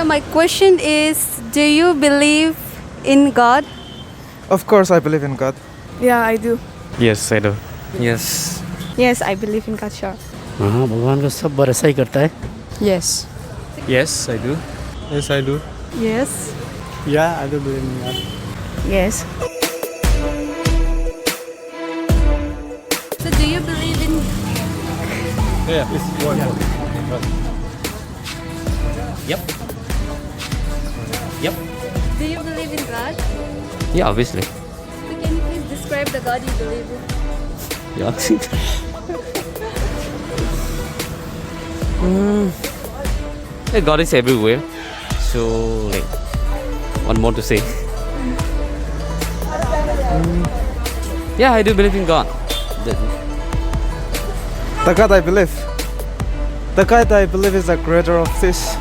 my question is, do you believe in God? Of course, I believe in God. Yeah, I do. Yes, I do. Yes. Yes, I believe in God, sure. हाँ भगवान को सब भरोसा ही करता है. Yes. Yes, I do. Yes, I do. Yes. Yeah, I do believe in God. Yes. So do you believe in Yeah, please go on. Yep. Yep. do you believe in God? Yeah, obviously. So can you please describe the God you believe in? Yeah. Yeah, God is everywhere. So, like, what more to say? Yeah, I do believe in God. The God I believe. The God I believe is the creator of this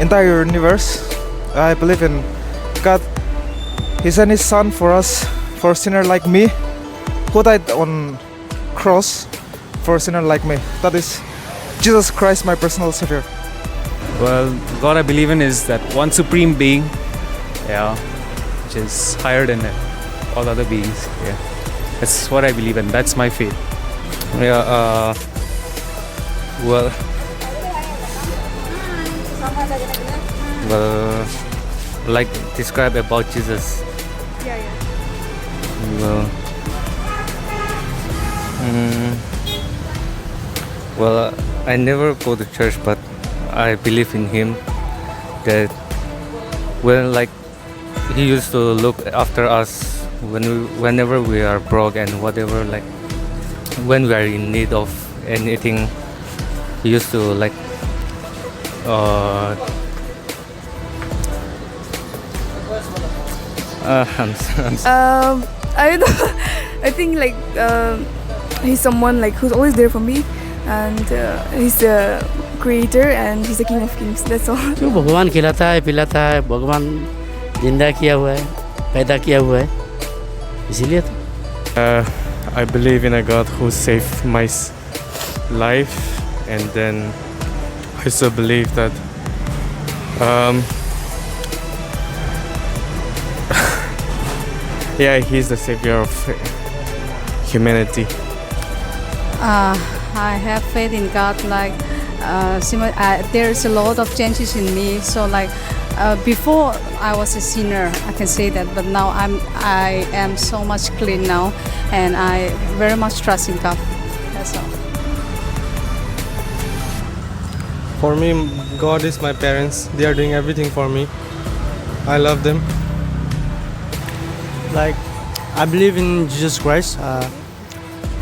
entire universe. I believe in God. He sent His Son for us, for a sinner like me, who died on cross for a sinner like me. That is Jesus Christ, my personal savior. Well, God I believe in is that one supreme being, yeah, which is higher than all other beings. Yeah, that's what I believe in. That's my faith. Yeah, well, like describe about Jesus. Yeah. Well, well, I never go to church, but I believe in Him. That like He used to look after us whenever we are broke and whatever, like when we are in need of anything. He used to like I'm sorry. I don't know. I think like he's someone like who's always there for me, and he's the creator and he's the king of kings. That's all. क्यों भगवान खिलाता है पिलाता है भगवान जिंदा किया हुआ है पैदा किया हुआ है इसीलिए तो. I believe in a God who saved my life, and then I also believe that yeah, He's the savior of humanity. I have faith in God. Like, there's a lot of changes in me. So, like, before I was a sinner, I can say that. But now I am so much clean now, and I very much trust in God. That's all. For me, God is my parents. They are doing everything for me. I love them. Like I believe in Jesus Christ.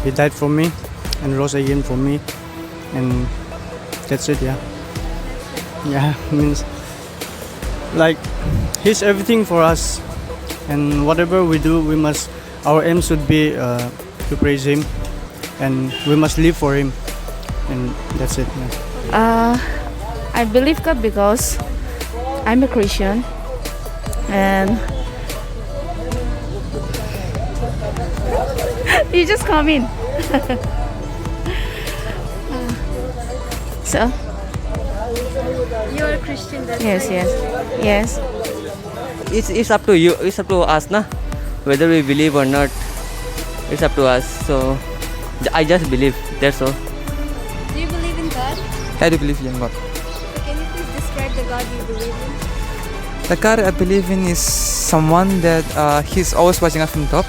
He died for me and rose again for me, and that's it. Yeah, means like He's everything for us, and whatever we do, our aim should be to praise Him, and we must live for Him, and that's it. Yeah. I believe God because I'm a Christian, and you just come in. So You're a Christian, that's yes. It's up to you. It's up to us, na. Whether we believe or not, it's up to us. So I just believe. That's all. Do you believe in God? I do believe in God. Can you please describe the God you believe in? The God I believe in is someone that He's always watching us from top,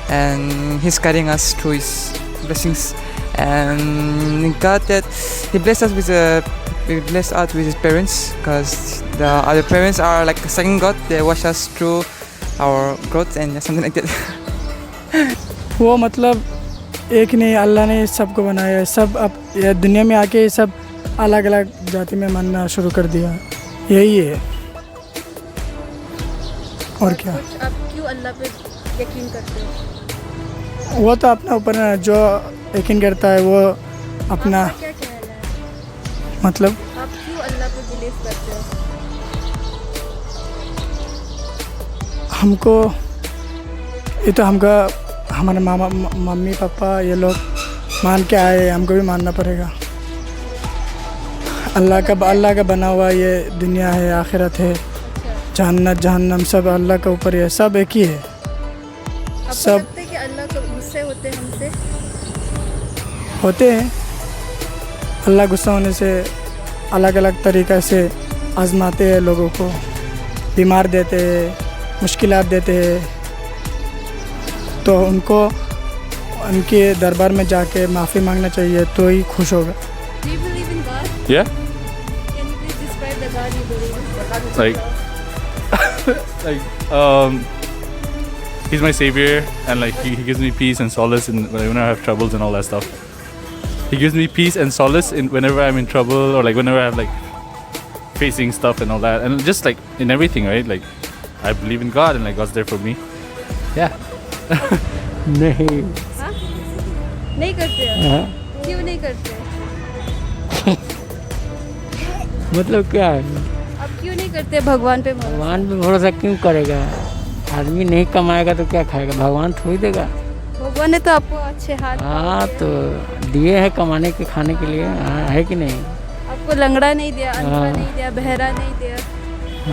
and He's guiding us through His blessings. And God that He blessed us with His parents, because the other parents are like a second God. They watch us through our growth and something like that. वो मतलब एक नहीं अल्लाह ने सबको बनाया है. सब अब ये दुनिया में आके सब अलग अलग जाति में मानना शुरू कर दिया. यही है और क्या. आप क्यों अल्लाह पे यकीन करते हो? वो तो अपना ऊपर है. जो यकीन करता है वो अपना आपका क्या ख्याल है? मतलब आप क्यों अल्लाह पे बिलीव करते हो? हमको ये तो हमका हमारे मामा मम्मी पापा ये लोग मान के आए, हमको भी मानना पड़ेगा. अल्लाह का बना हुआ ये दुनिया है, आखिरत है, जन्नत जहन्नम सब अल्लाह के ऊपर है, सब एक ही है। सब लगता है कि अल्लाह को गुस्से होते हैं हमसे? होते हैं। अल्लाह गुस्सा होने से अलग अलग तरीक़े से आजमाते हैं लोगों को, बीमार देते हैं, मुश्किलात देते हैं, तो उनको उनके दरबार में जाके माफ़ी मांगना चाहिए तो ही खुश होगा। Do you believe in God? Yeah, Can you please describe the God you believe in? he's my savior, and like he gives me peace and solace whenever I have troubles and all that stuff. He gives me peace and solace whenever I'm in trouble, or like whenever I'm like facing stuff and all that, and just like in everything, right? Like I believe in God, and like God's there for me. Yeah. नहीं नहीं करते हो? क्यों नहीं करते? मतलब क्या है, अब क्यों नहीं करते भगवान पे भरोसा? भगवान पे भरोसा क्यों करेगा? आदमी नहीं कमाएगा तो क्या खाएगा, भगवान थोड़ी देगा। भगवान ने तो आपको अच्छे हाथ हाँ तो दिए हैं कमाने के खाने के लिए, हाँ है कि नहीं? आपको लंगड़ा नहीं दिया, अंधा हाँ। नहीं दिया, बहरा नहीं दिया,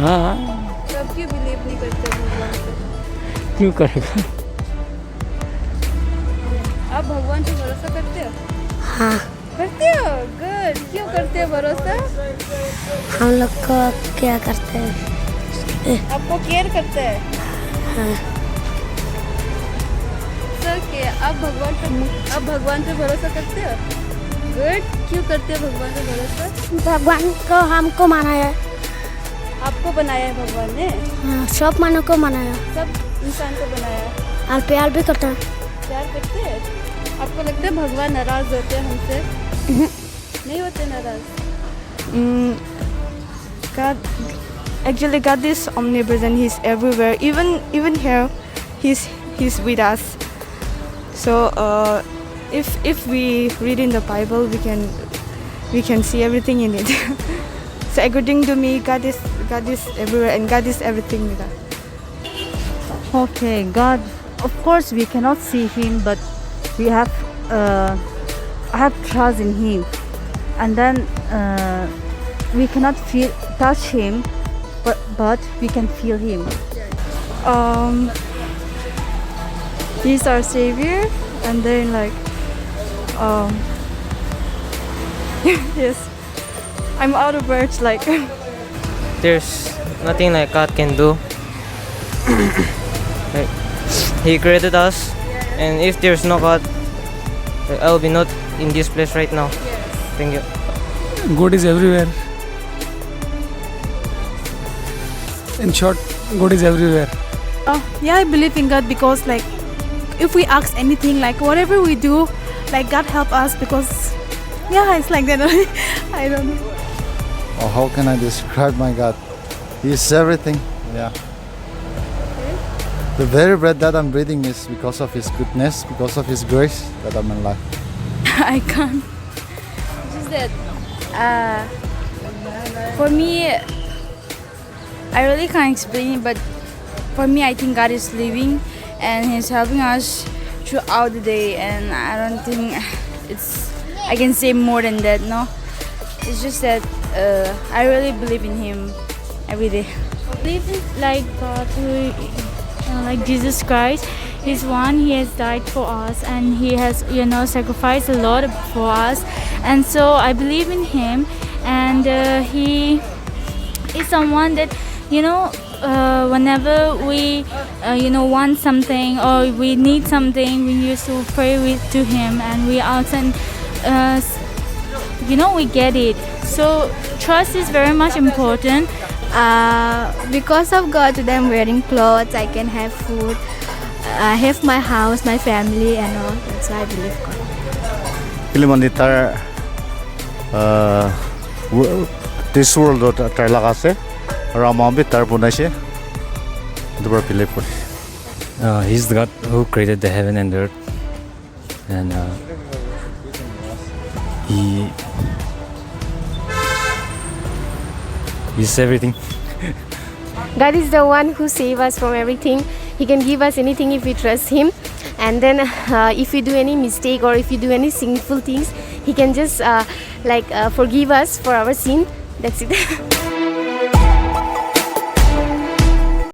हाँ तो अब क्यों बिलीव नहीं करते भगवान पे? क्यों करेगा? आप भगवान पे भरोसा करते हो? हाँ, करते हो? गुड। क्यों करते हो भरोसा? हम लोग को क्या करते हैं? आपको केयर करते हैं? हाँ, सर के आप भगवान पे भरोसा करते हो? गुड। क्यों करते हो भगवान पे भरोसा? भगवान को हमको मनाया, आपको बनाया है भगवान ने, हाँ, सब मानव को मनाया सब इंसान को बनाया। और प्यार भी करता है। प्यार करते हैं? आपको लगता है भगवान नाराज होते हैं हमसे? नहीं होते नाराज? Actually, God is omnipresent. He's everywhere. Even here, He's with us. So if we read in the Bible, we can see everything in it. So according to me, God is everywhere, and God is everything with us. Okay, God, of course we cannot see Him, but we have trust in Him, and then we cannot touch Him, but we can feel Him. He's our savior, and then like yes, I'm out of words. Like There's nothing like God can do. Like, He created us, and if there's no God, I will be not in this place right now. Thank you. God is everywhere. In short, God is everywhere. yeah, I believe in God because like if we ask anything, like whatever we do, like God help us because yeah, it's like that. I don't know. Oh, how can I describe my God? He is everything. Yeah. The very breath that I'm breathing is because of His goodness, because of His grace that I'm alive. I can't. Just that For me, I really can't explain it, but for me, I think God is living and He's helping us throughout the day, and I don't think I can say more than that. No, it's just that I really believe in Him every day. I believe in like God, like Jesus Christ. He's one. He has died for us, and He has sacrificed a lot for us, and so I believe in Him, and He is someone that whenever we want something or we need something, we used to pray to Him, and we ask, and we get it. So trust is very much important. Because of God, today I'm wearing clothes. I can have food. I have my house, my family, and all. That's why I believe God. Kilimani tar this world tar lagase, ramambi tar bunase. Dubra believe for. He's the God who created the heaven and the earth, and He's everything. God is the one who saves us from everything. He can give us anything if we trust Him. And then if we do any mistake or if we do any sinful things, He can just like forgive us for our sin. That's it.